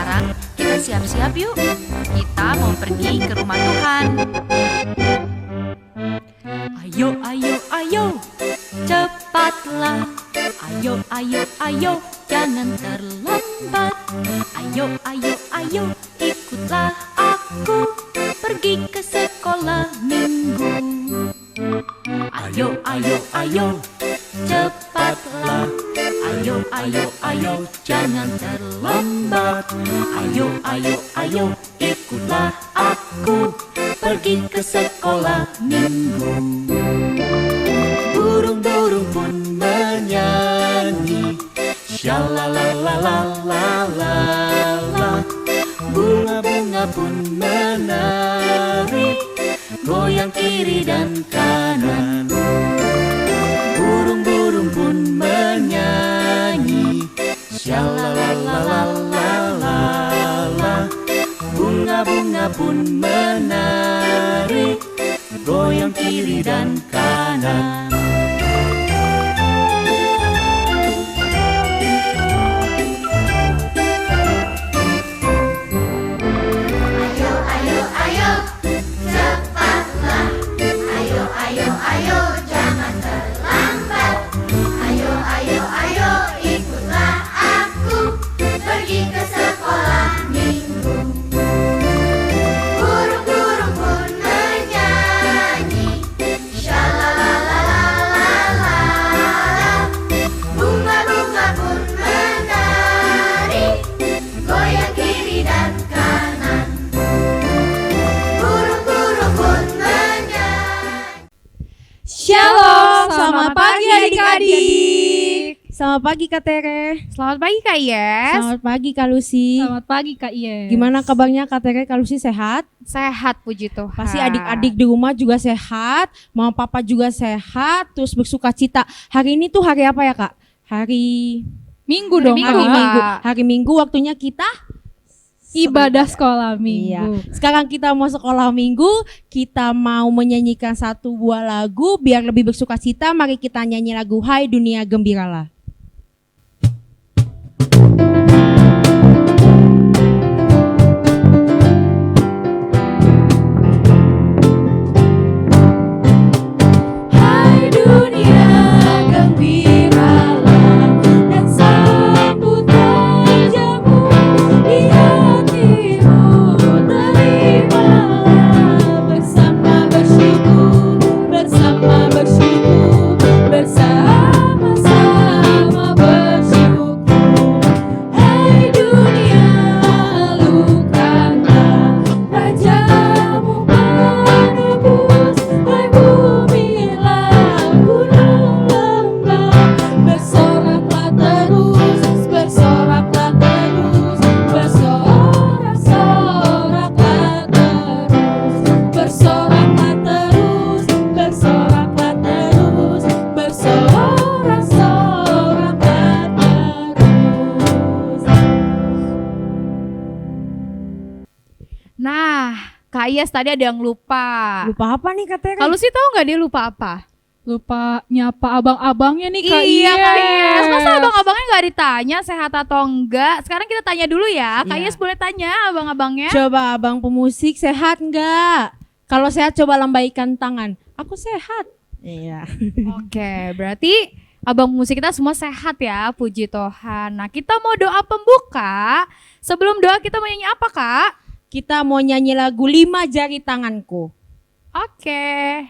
Sekarang kita siap-siap yuk. Kita mau pergi ke rumah Tuhan. Ayo, ayo, ayo, cepatlah. Ayo, ayo, ayo, jangan terlambat. Ayo, ayo, ayo, ikutlah aku pergi ke sekolah minggu. Ayo, ayo, ayo, cepatlah. Ayo, ayo, ayo, jangan terlambat. Ayo, ayo, ayo, ikutlah aku pergi ke sekolah minggu. Burung-burung pun menyanyi, shalalalalala. Bunga-bunga pun menari, goyang kiri dan kanan. Burung-burung pun menyanyi, shalalalalala. Bunga-bunga pun menari, goyang kiri dan kanan. Shalom, selamat pagi adik-adik. Selamat pagi Kak Tere. Selamat pagi Kak Yes. Selamat pagi Kak Lucy. Selamat pagi Kak Yes. Gimana kabarnya Kak Tere, Kak Lucy sehat? Sehat puji Tuhan. Pasti adik-adik di rumah juga sehat, mama papa juga sehat, terus bersuka cita. Hari ini tuh hari apa ya Kak? Hari Minggu dong. Minggu, hari Kak. Minggu. Hari Minggu waktunya kita Ibadah sekolah Iya. minggu. Sekarang kita mau sekolah minggu, kita mau menyanyikan satu buah lagu biar lebih bersuka cita. Mari kita nyanyi lagu Hai Dunia Gembiralah. Hai dunia gembiralah dan sambut rajamu di hatimu, terimalah bersama bersyukur, bersama bersyukur, bersama-sama bersyukur. Hai dunia lukanlah rajamu menebus, hai bumi gunung lembah, bersoraklah terus, bersoraklah terus, bersorak-soraklah terus, bersoraklah terus, bersoraklah terus, bersorak-soraklah terus. Nah, Kak Yes tadi ada yang lupa. Lupa apa nih Kak Tere? Kalau sih tahu nggak dia lupa apa? Lupa nyapa abang-abangnya nih Kak Iya Kak Yes. Yes. Masa abang-abangnya nggak ditanya sehat atau enggak? Sekarang kita tanya dulu ya. Kak Iya. Yes boleh tanya abang-abangnya. Coba abang pemusik sehat nggak? Kalau sehat coba lambaikan tangan. Aku sehat. Iya. Oke, berarti abang musik kita semua sehat ya, puji Tuhan. Nah, kita mau doa pembuka. Sebelum doa kita mau nyanyi apa, Kak? Kita mau nyanyi lagu 5 Jari Tanganku. Oke.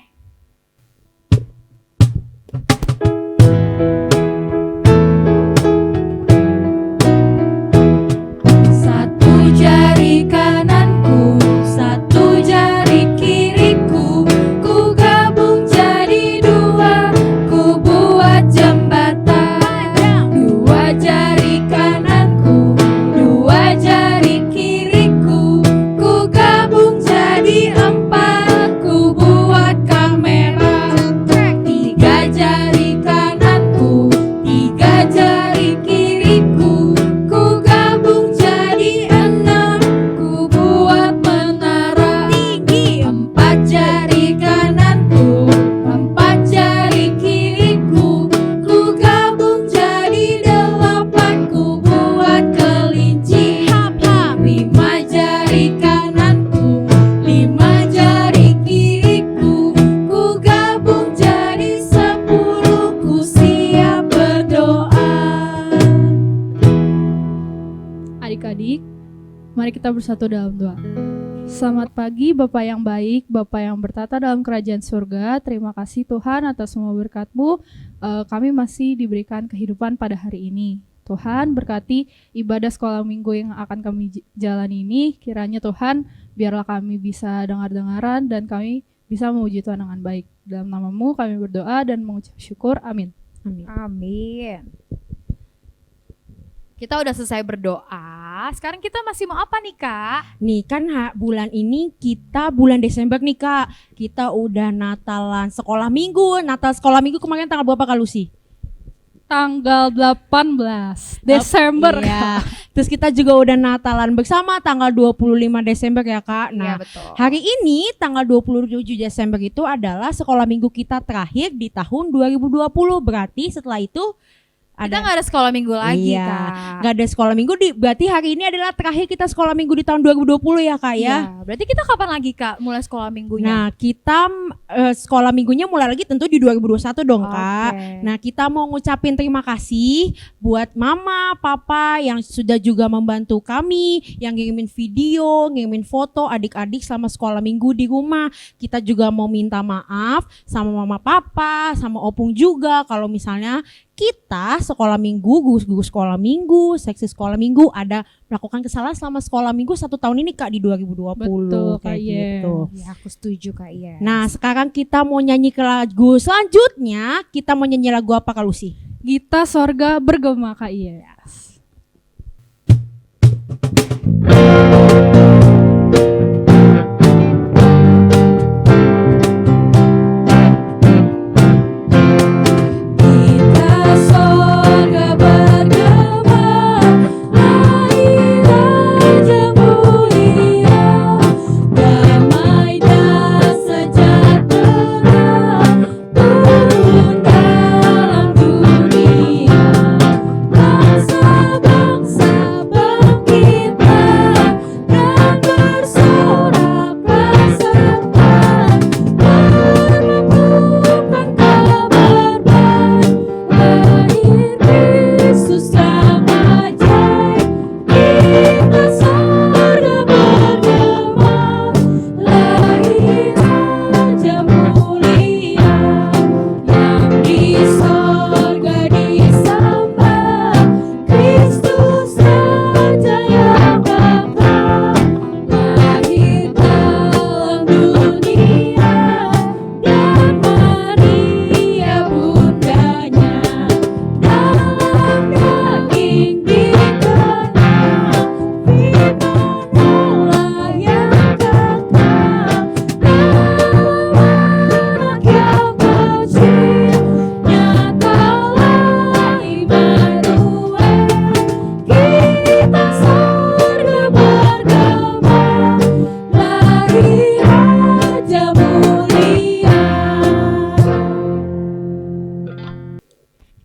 Satu jari kananku, satu jari kiriku, ku gabung jadi dua, ku buat jembatan. Dua jari kananku, dua jari kiriku, ku gabung jadi empat, ku buat Mari kita bersatu dalam doa. Selamat pagi Bapak yang baik, Bapak yang bertata dalam kerajaan surga. Terima kasih Tuhan atas semua berkat-Mu. Kami masih diberikan kehidupan pada hari ini. Tuhan berkati ibadah sekolah minggu yang akan kami jalani ini. Kiranya Tuhan biarlah kami bisa dengar-dengaran dan kami bisa memuji Tuhan dengan baik. Dalam nama-Mu kami berdoa dan mengucap syukur. Amin. Amin. Kita udah selesai berdoa. Sekarang kita masih mau apa nih, Kak? Nih kan bulan ini kita bulan Desember nih Kak. Kita udah Natalan sekolah minggu. Natal sekolah minggu kemarin tanggal berapa Kak Lucy? Tanggal 18 Desember. Iya. Terus kita juga udah Natalan bersama tanggal 25 Desember ya Kak. Iya, Nah, betul. hari ini tanggal 27 Desember itu adalah sekolah minggu kita terakhir di tahun 2020. Berarti setelah itu Kita nggak ada sekolah minggu lagi, Iya, Kak. nggak ada sekolah minggu. Berarti hari ini adalah terakhir kita sekolah minggu di tahun 2020 ya Kak ya. Iya, berarti kita kapan lagi, Kak, mulai sekolah minggunya? Nah kita sekolah minggunya mulai lagi tentu di 2021 dong Kak. Oke. Nah kita mau ngucapin terima kasih buat mama, papa yang sudah juga membantu kami, yang ngirimin video, ngirimin foto adik-adik selama sekolah minggu di rumah. Kita juga mau minta maaf sama mama papa, sama opung juga kalau misalnya kita sekolah minggu, guru sekolah minggu, seksi sekolah minggu ada melakukan kesalahan selama sekolah minggu 1 tahun ini Kak di 2020. Betul, Kak kayak Yen. gitu. Iya, aku setuju, Kak. Iya. Nah sekarang kita mau nyanyi ke lagu selanjutnya. Kita mau nyanyi lagu apa Kak Lucy? Gita Sorga Bergema Kak Yes.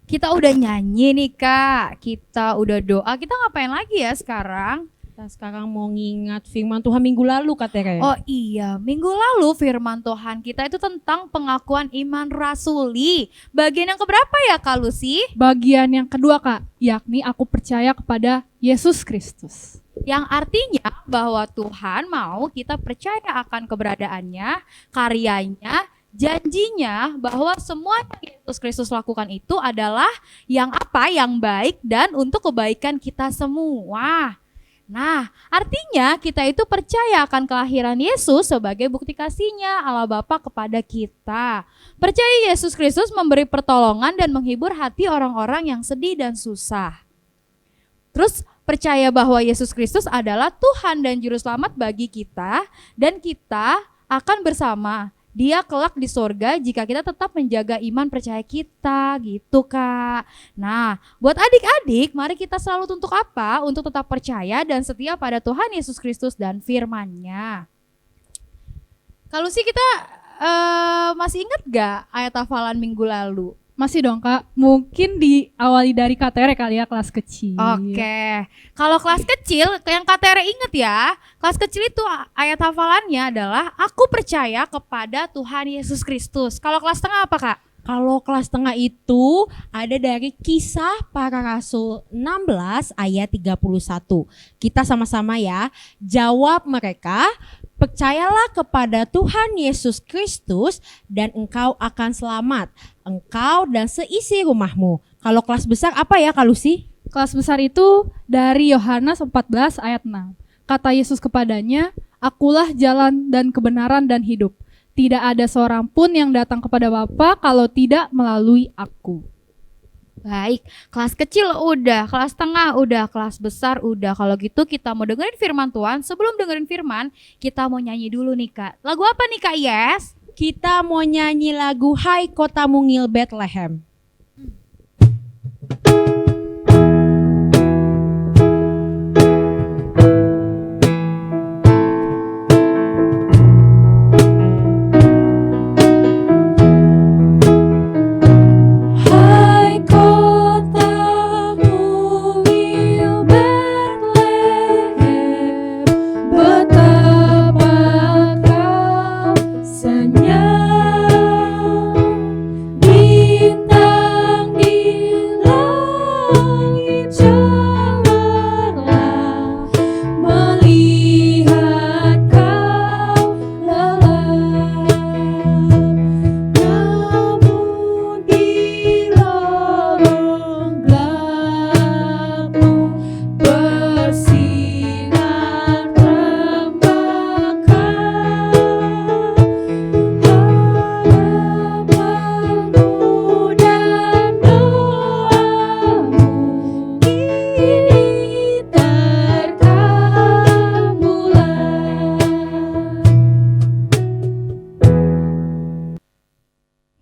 Kita udah nyanyi nih, Kak. Kita udah doa. Kita ngapain lagi ya sekarang? Kita sekarang mau ngingat firman Tuhan minggu lalu Kak Tere. Oh iya, minggu lalu firman Tuhan kita itu tentang pengakuan iman rasuli. Bagian yang keberapa ya, Kak Lucy? Bagian yang kedua Kak, yakni aku percaya kepada Yesus Kristus. Yang artinya bahwa Tuhan mau kita percaya akan keberadaannya, karyanya, janjinya bahwa semua yang Yesus Kristus lakukan itu adalah yang apa? Yang baik dan untuk kebaikan kita semua. Nah, artinya kita itu percaya akan kelahiran Yesus sebagai bukti kasihnya Allah Bapa kepada kita. Percaya Yesus Kristus memberi pertolongan dan menghibur hati orang-orang yang sedih dan susah. Terus percaya bahwa Yesus Kristus adalah Tuhan dan Juru Selamat bagi kita dan kita akan bersama Dia kelak di sorga jika kita tetap menjaga iman percaya kita gitu Kak. Nah buat adik-adik mari kita selalu untuk apa? Untuk tetap percaya dan setia pada Tuhan Yesus Kristus dan firman-Nya. Kalau sih kita masih ingat gak ayat hafalan minggu lalu? Masih dong Kak, mungkin diawali dari Kak Tere kali ya, kelas kecil. Oke, kalau kelas kecil yang Kak Tere inget ya, kelas kecil itu ayat hafalannya adalah aku percaya kepada Tuhan Yesus Kristus. Kalau kelas tengah apa Kak? Kalau kelas tengah itu ada dari Kisah Para Rasul 16 ayat 31. Kita sama-sama ya. Jawab mereka, percayalah kepada Tuhan Yesus Kristus dan engkau akan selamat, engkau dan seisi rumahmu. Kalau kelas besar apa ya Kak Lucy? Kelas besar itu dari Yohanes 14 ayat 6. Kata Yesus kepadanya, akulah jalan dan kebenaran dan hidup. Tidak ada seorang pun yang datang kepada Bapa kalau tidak melalui aku. Baik, kelas kecil udah, kelas tengah udah, kelas besar udah. Kalau gitu kita mau dengerin firman Tuhan. Sebelum dengerin firman, kita mau nyanyi dulu nih Kak. Lagu apa nih Kak Yes? Kita mau nyanyi lagu Hai Kota Mungil Bethlehem.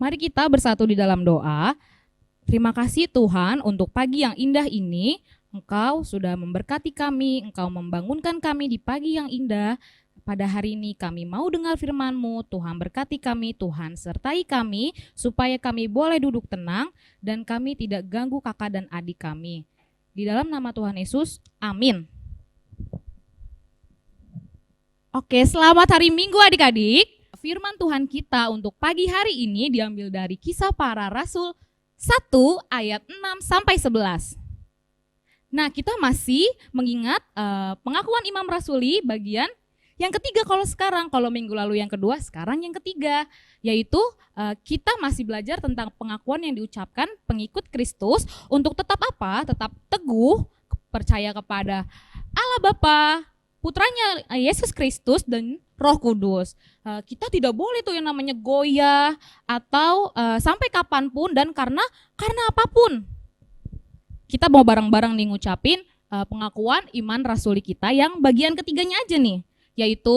Mari kita bersatu di dalam doa. Terima kasih Tuhan untuk pagi yang indah ini. Engkau sudah memberkati kami, Engkau membangunkan kami di pagi yang indah. Pada hari ini kami mau dengar firman-Mu. Tuhan berkati kami, Tuhan sertai kami, supaya kami boleh duduk tenang dan kami tidak ganggu kakak dan adik kami. Di dalam nama Tuhan Yesus, amin. Oke, selamat hari Minggu adik-adik. Firman Tuhan kita untuk pagi hari ini diambil dari Kisah Para Rasul 1 ayat 6 sampai 11. Nah, kita masih mengingat pengakuan Imam Rasuli bagian yang ketiga kalau minggu lalu yang kedua, sekarang yang ketiga, yaitu kita masih belajar tentang pengakuan yang diucapkan pengikut Kristus untuk tetap apa? Tetap teguh percaya kepada Allah Bapa, Putranya Yesus Kristus dan Roh Kudus. Kita tidak boleh tuh yang namanya goyah atau sampai kapanpun dan karena apapun. Kita mau bareng-bareng nih ngucapin pengakuan iman rasuli kita yang bagian ketiganya aja nih. Yaitu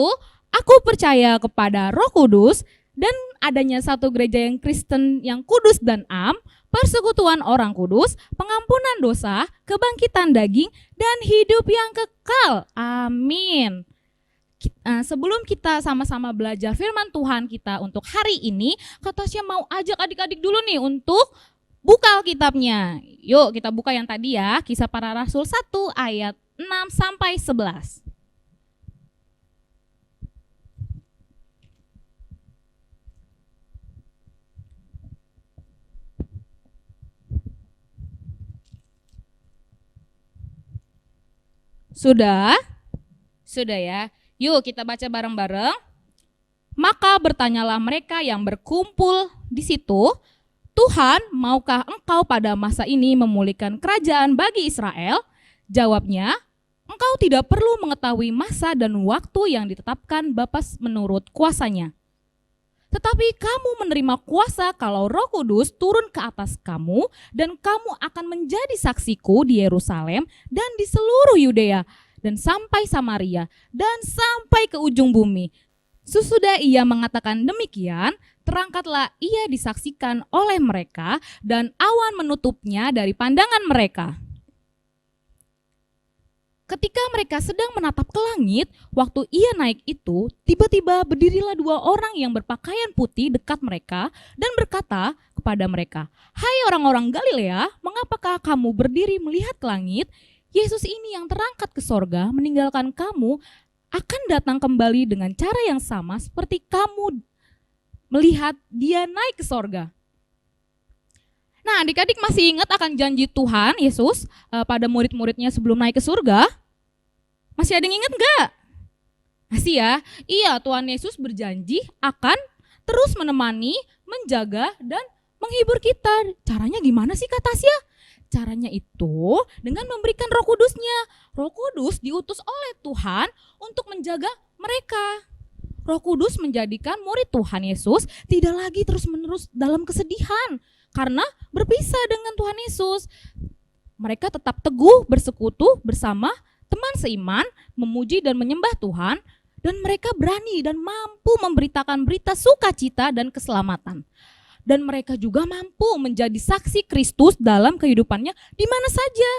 aku percaya kepada Roh Kudus dan adanya satu gereja yang Kristen yang kudus dan am, persekutuan orang kudus, pengampunan dosa, kebangkitan daging, dan hidup yang kekal. Amin. Sebelum kita sama-sama belajar firman Tuhan kita untuk hari ini, Kak Tasya mau ajak adik-adik dulu nih untuk buka Alkitabnya. Yuk kita buka yang tadi ya, Kisah Para Rasul 1 ayat 6 sampai 11. Sudah? Sudah ya. Yuk kita baca bareng-bareng. Maka bertanyalah mereka yang berkumpul di situ, Tuhan, maukah engkau pada masa ini memulihkan kerajaan bagi Israel? Jawabnya, engkau tidak perlu mengetahui masa dan waktu yang ditetapkan Bapa menurut kuasanya. Tetapi kamu menerima kuasa kalau Roh Kudus turun ke atas kamu dan kamu akan menjadi saksiku di Yerusalem dan di seluruh Yudea dan sampai Samaria dan sampai ke ujung bumi. Sesudah ia mengatakan demikian, terangkatlah ia disaksikan oleh mereka dan awan menutupnya dari pandangan mereka. Ketika mereka sedang menatap ke langit, waktu ia naik itu, tiba-tiba berdirilah dua orang yang berpakaian putih dekat mereka dan berkata kepada mereka, "Hai orang-orang Galilea, mengapakah kamu berdiri melihat ke langit? Yesus ini yang terangkat ke sorga meninggalkan kamu akan datang kembali dengan cara yang sama seperti kamu melihat dia naik ke sorga." Nah, adik-adik masih ingat akan janji Tuhan Yesus pada murid-muridnya sebelum naik ke surga? Masih ada yang ingat enggak? Masih ya? Iya, Tuhan Yesus berjanji akan terus menemani, menjaga, dan menghibur kita. Caranya gimana sih Kak Tasya? Caranya itu dengan memberikan Roh Kudus-Nya. Roh Kudus diutus oleh Tuhan untuk menjaga mereka. Roh Kudus menjadikan murid Tuhan Yesus tidak lagi terus-menerus dalam kesedihan karena berpisah dengan Tuhan Yesus. Mereka tetap teguh bersekutu bersama teman seiman, memuji dan menyembah Tuhan, dan mereka berani dan mampu memberitakan berita sukacita dan keselamatan. Dan mereka juga mampu menjadi saksi Kristus dalam kehidupannya di mana saja.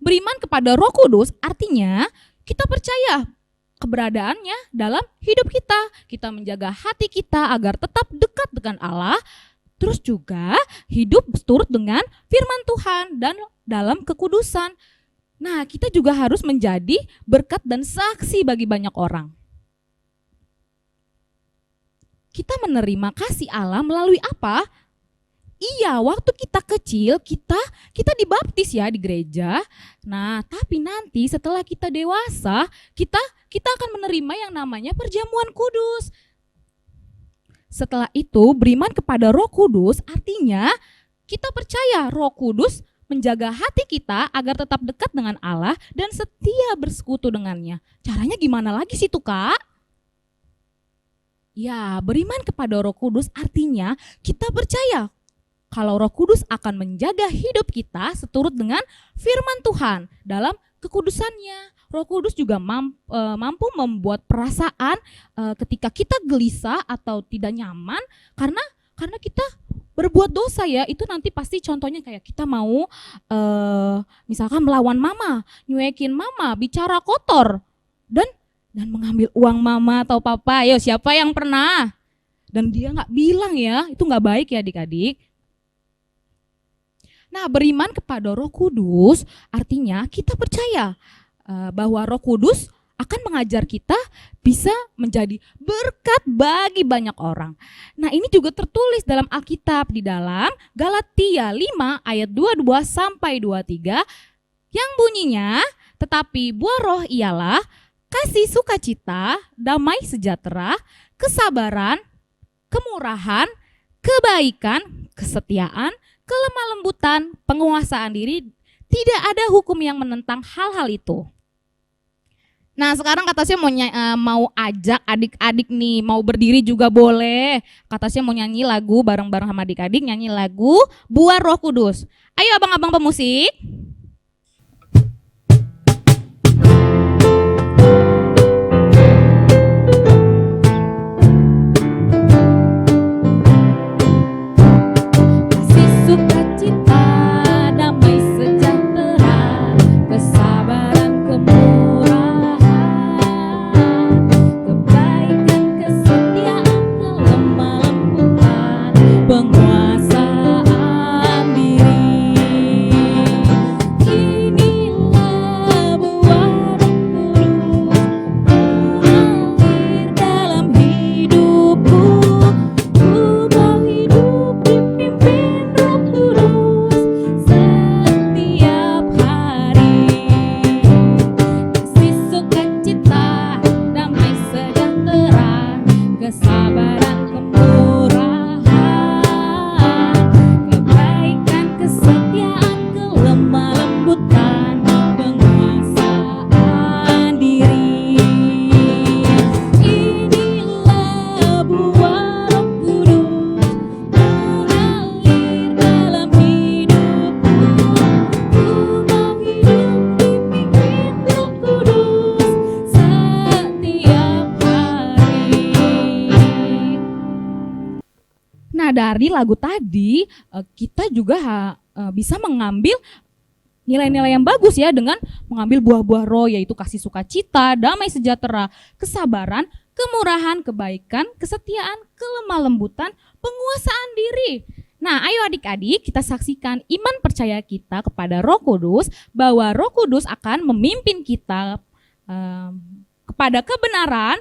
Beriman kepada Roh Kudus artinya kita percaya keberadaannya dalam hidup kita. Kita menjaga hati kita agar tetap dekat dengan Allah, terus juga hidup turut dengan firman Tuhan dan dalam kekudusan. Nah, kita juga harus menjadi berkat dan saksi bagi banyak orang. Kita menerima kasih Allah melalui apa? Iya, waktu kita kecil, kita dibaptis ya di gereja. Nah, tapi nanti setelah kita dewasa, kita akan menerima yang namanya perjamuan kudus. Setelah itu, beriman kepada Roh Kudus artinya kita percaya Roh Kudus menjaga hati kita agar tetap dekat dengan Allah dan setia bersekutu dengannya. Caranya gimana lagi sih tuh, Kak? Ya, beriman kepada Roh Kudus artinya kita percaya kalau Roh Kudus akan menjaga hidup kita seturut dengan firman Tuhan dalam kekudusannya. Roh Kudus juga mampu membuat perasaan ketika kita gelisah atau tidak nyaman karena kita berbuat dosa ya. Itu nanti pasti contohnya kayak kita mau misalkan melawan mama, nyuekin mama, bicara kotor dan mengambil uang mama atau papa. Ayo, siapa yang pernah? Dan dia nggak bilang ya, itu nggak baik ya adik-adik. Nah, beriman kepada Roh Kudus artinya kita percaya bahwa Roh Kudus akan mengajar kita bisa menjadi berkat bagi banyak orang. Nah, ini juga tertulis dalam Alkitab di dalam Galatia 5 ayat 22 sampai 23 yang bunyinya, tetapi buah roh ialah kasih sukacita, damai sejahtera, kesabaran, kemurahan, kebaikan, kesetiaan, kelemah lembutan, penguasaan diri. Tidak ada hukum yang menentang hal-hal itu. Nah, sekarang Kak Tasya mau ajak adik-adik nih, mau berdiri juga boleh. Kak Tasya mau nyanyi lagu bareng-bareng sama adik-adik, nyanyi lagu Buah Roh Kudus. Ayo abang-abang pemusik. Dari lagu tadi kita juga bisa mengambil nilai-nilai yang bagus ya dengan mengambil buah-buah roh, yaitu kasih sukacita, damai sejahtera, kesabaran, kemurahan, kebaikan, kesetiaan, kelemah lembutan, penguasaan diri. Nah, ayo adik-adik kita saksikan iman percaya kita kepada Roh Kudus, bahwa Roh Kudus akan memimpin kita kepada kebenaran,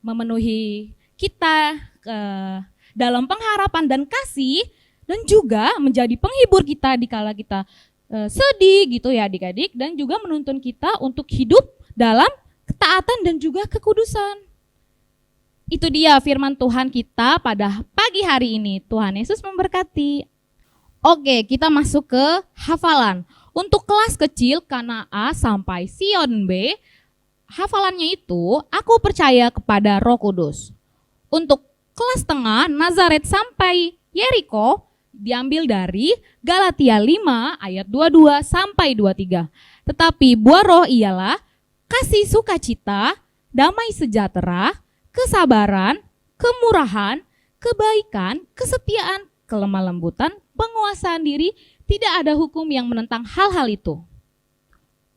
memenuhi kita dalam pengharapan dan kasih, dan juga menjadi penghibur kita di kala kita sedih gitu ya adik-adik, dan juga menuntun kita untuk hidup dalam ketaatan dan juga kekudusan. Itu dia firman Tuhan kita pada pagi hari ini. Tuhan Yesus memberkati. Oke, kita masuk ke hafalan. Untuk kelas kecil Kana A sampai Sion B, hafalannya itu aku percaya kepada Roh Kudus. Untuk kelas tengah Nazaret sampai Yeriko diambil dari Galatia 5 ayat 22 sampai 23. Tetapi buah roh ialah kasih sukacita, damai sejahtera, kesabaran, kemurahan, kebaikan, kesetiaan, kelemah lembutan, penguasaan diri. Tidak ada hukum yang menentang hal-hal itu.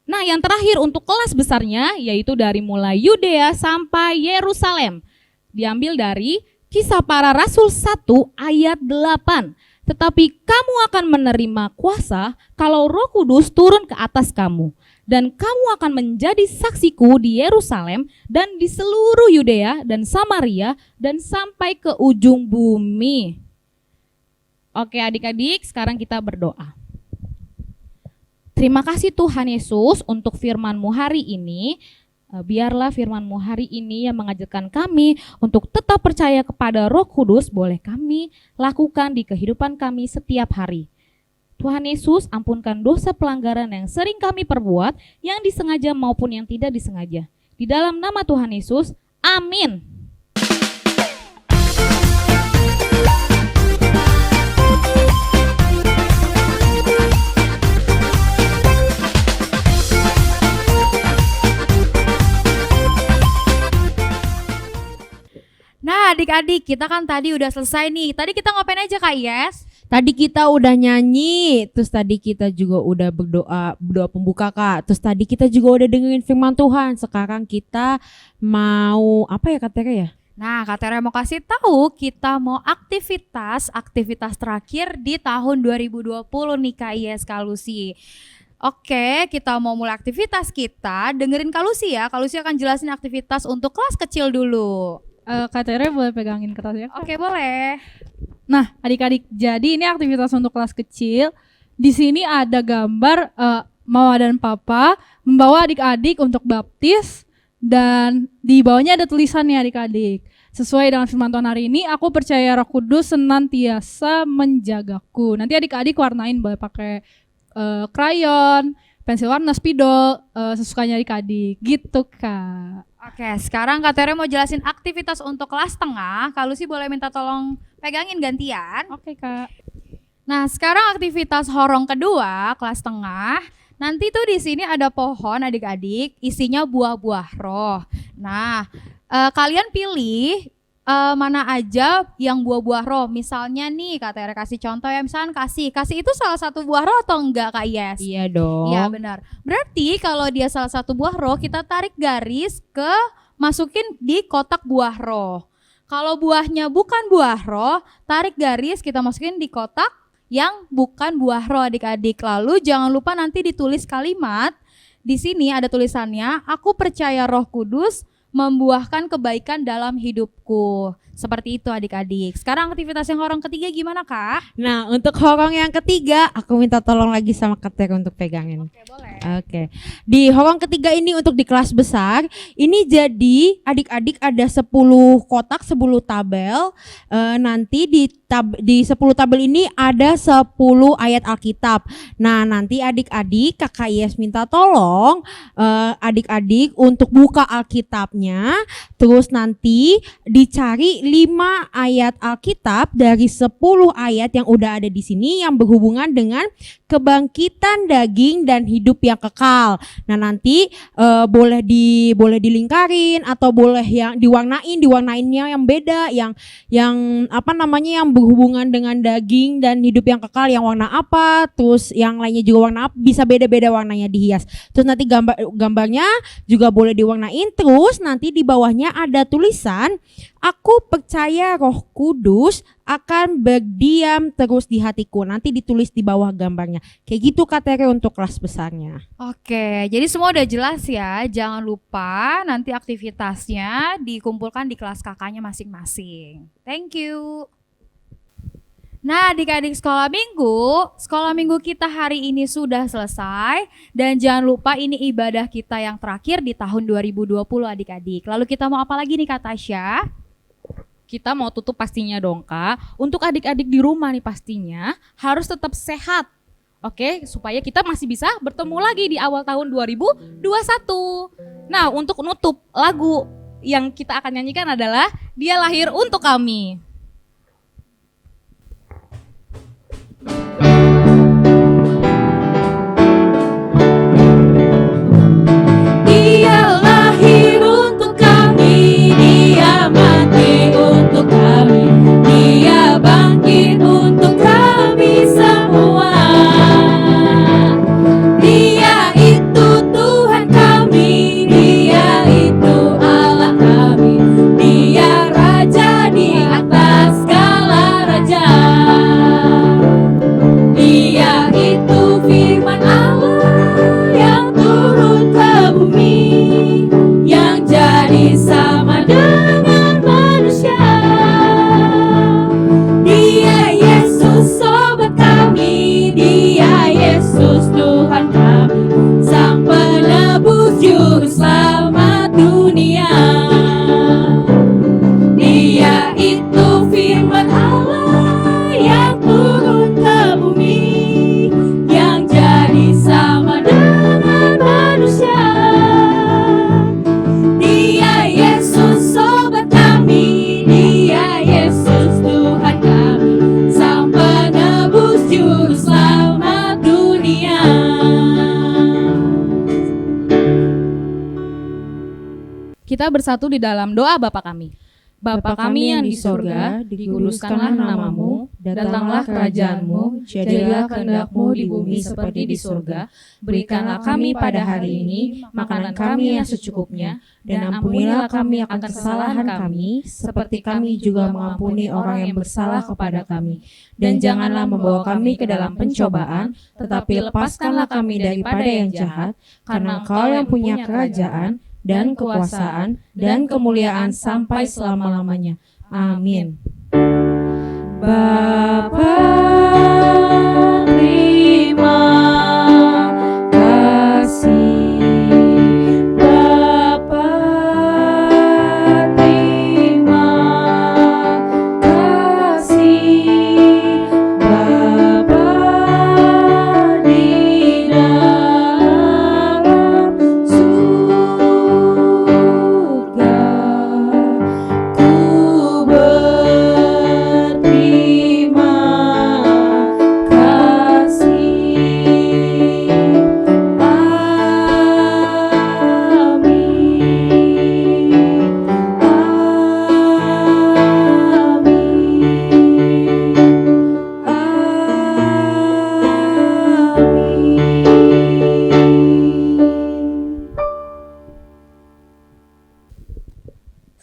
Nah, yang terakhir untuk kelas besarnya yaitu dari mulai Yudea sampai Yerusalem. Diambil dari Kisah Para Rasul 1 ayat 8. Tetapi kamu akan menerima kuasa kalau Roh Kudus turun ke atas kamu. Dan kamu akan menjadi saksiku di Yerusalem dan di seluruh Yudea dan Samaria dan sampai ke ujung bumi. Oke adik-adik, sekarang kita berdoa. Terima kasih Tuhan Yesus untuk firman-Mu hari ini. Biarlah firman-Mu hari ini yang mengajarkan kami untuk tetap percaya kepada Roh Kudus boleh kami lakukan di kehidupan kami setiap hari. Tuhan Yesus, ampunkan dosa pelanggaran yang sering kami perbuat, yang disengaja maupun yang tidak disengaja. Di dalam nama Tuhan Yesus, amin. Nah adik-adik, kita kan tadi udah selesai nih. Tadi kita ngapain aja Kak Yes? Tadi kita udah nyanyi, terus tadi kita juga udah berdoa pembuka Kak. Terus tadi kita juga udah dengerin firman Tuhan. Sekarang kita mau apa ya Kak Tere ya? Nah Kak Tere mau kasih tahu kita mau aktivitas terakhir di tahun 2020 nih Kak Yes Kalusi. Oke, kita mau mulai aktivitas kita. Dengerin Kalusi ya. Kalusi akan jelasin aktivitas untuk kelas kecil dulu. Kak Tere boleh pegangin kertasnya? Oke, boleh. Nah, adik-adik, jadi ini aktivitas untuk kelas kecil. Di sini ada gambar Mama dan Papa membawa adik-adik untuk baptis, dan di bawahnya ada tulisannya adik-adik. Sesuai dengan firman Tuhan hari ini, aku percaya Roh Kudus senantiasa menjagaku. Nanti adik-adik warnain, boleh pakai krayon, pensil warna, spidol, sesukanya adik-adik. Gitu, Kak. Oke, sekarang Kak Tere mau jelasin aktivitas untuk kelas tengah. Kak Lucy boleh minta tolong pegangin gantian. Oke, Kak. Nah, sekarang aktivitas horong kedua, kelas tengah. Nanti tuh di sini ada pohon adik-adik, isinya buah-buah roh. Nah, kalian pilih mana aja yang buah-buah roh. Misalnya nih, Kak Tere kasih contoh ya, misalnya kasih itu salah satu buah roh atau enggak Kak Yes? Iya dong. Iya benar. Berarti kalau dia salah satu buah roh, kita tarik garis masukin di kotak buah roh. Kalau buahnya bukan buah roh, tarik garis kita masukin di kotak yang bukan buah roh adik-adik. Lalu jangan lupa nanti ditulis kalimat. Di sini ada tulisannya, aku percaya Roh Kudus membuahkan kebaikan dalam hidupku. Seperti itu adik-adik. Sekarang aktivitas yang horong ketiga gimana Kak? Nah, untuk horong yang ketiga, aku minta tolong lagi sama Kak Tere untuk pegangin. Oke, boleh. Oke. Di horong ketiga ini untuk di kelas besar, ini jadi adik-adik ada 10 kotak, 10 tabel. Nanti di 10 tabel ini ada 10 ayat Alkitab. Nah, nanti adik-adik Kakak Yes minta tolong adik-adik untuk buka Alkitabnya, terus nanti dicari 5 ayat Alkitab dari 10 ayat yang udah ada di sini yang berhubungan dengan kebangkitan daging dan hidup yang kekal. Nah, nanti boleh dilingkarin atau boleh yang diwarnainnya yang beda, yang yang berhubungan dengan daging dan hidup yang kekal yang warna apa, terus yang lainnya juga warna apa, bisa beda-beda warnanya dihias. Terus nanti gambarnya juga boleh diwarnain, terus nanti di bawahnya ada tulisan aku percaya Roh Kudus akan berdiam terus di hatiku. Nanti ditulis di bawah gambarnya. Kayak gitu Kak Tere untuk kelas besarnya. Oke, jadi semua udah jelas ya. Jangan lupa nanti aktivitasnya dikumpulkan di kelas kakaknya masing-masing. Thank you. Nah, adik-adik sekolah minggu kita hari ini sudah selesai. Dan jangan lupa ini ibadah kita yang terakhir di tahun 2020 adik-adik. Lalu kita mau apa lagi nih Kak Tasya? Kita mau tutup pastinya dong Kak. Untuk adik-adik di rumah nih pastinya harus tetap sehat. Oke, supaya kita masih bisa bertemu lagi di awal tahun 2021. Nah, untuk nutup lagu yang kita akan nyanyikan adalah Dia Lahir Untuk Kami. Dia lahir untuk kami, Dia mati untuk kami, Dia bangkit untuk kami semua. Dia itu Tuhan kami, Dia itu Allah kami, Dia Raja di atas segala raja. Dia itu firman Allah yang turun ke bumi, yang jadi sama dengan manusia. Dia Yesus sobat kami, Dia Yesus Tuhan kami, Sang penebus juru selamat dunia. Dia itu firman Allah yang turun ke bumi, yang jadi sama dengan manusia. Dia Yesus sobat kami, Dia Yesus Tuhan kami, Sang penebus juru selamat dunia. Kita bersatu di dalam doa Bapa kami. Bapa kami yang di surga, dikuduskanlah namamu, datanglah kerajaanmu, jadilah kehendak-mu di bumi seperti di surga. Berikanlah kami pada hari ini makanan kami yang secukupnya, dan ampunilah kami akan kesalahan kami, seperti kami juga mengampuni orang yang bersalah kepada kami. Dan janganlah membawa kami ke dalam pencobaan, tetapi lepaskanlah kami daripada yang jahat, karena Engkau yang punya kerajaan, dan kekuasaan, dan kemuliaan sampai selama-lamanya. Amin. Bapa, terima kasih. Bapa, terima kasih. Bapa di dalam surga, ku berterima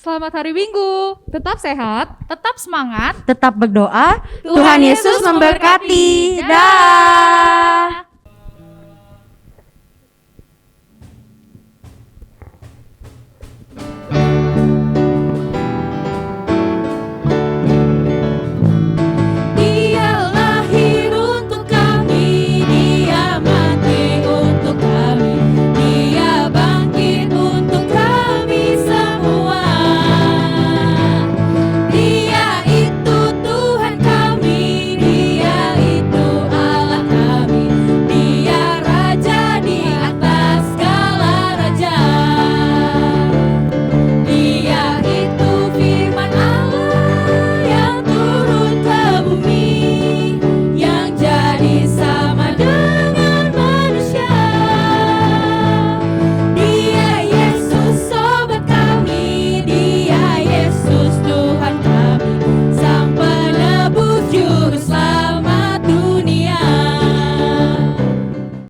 Selamat hari Minggu. Tetap sehat. Tetap semangat. Tetap berdoa. Tuhan Yesus memberkati. Dah.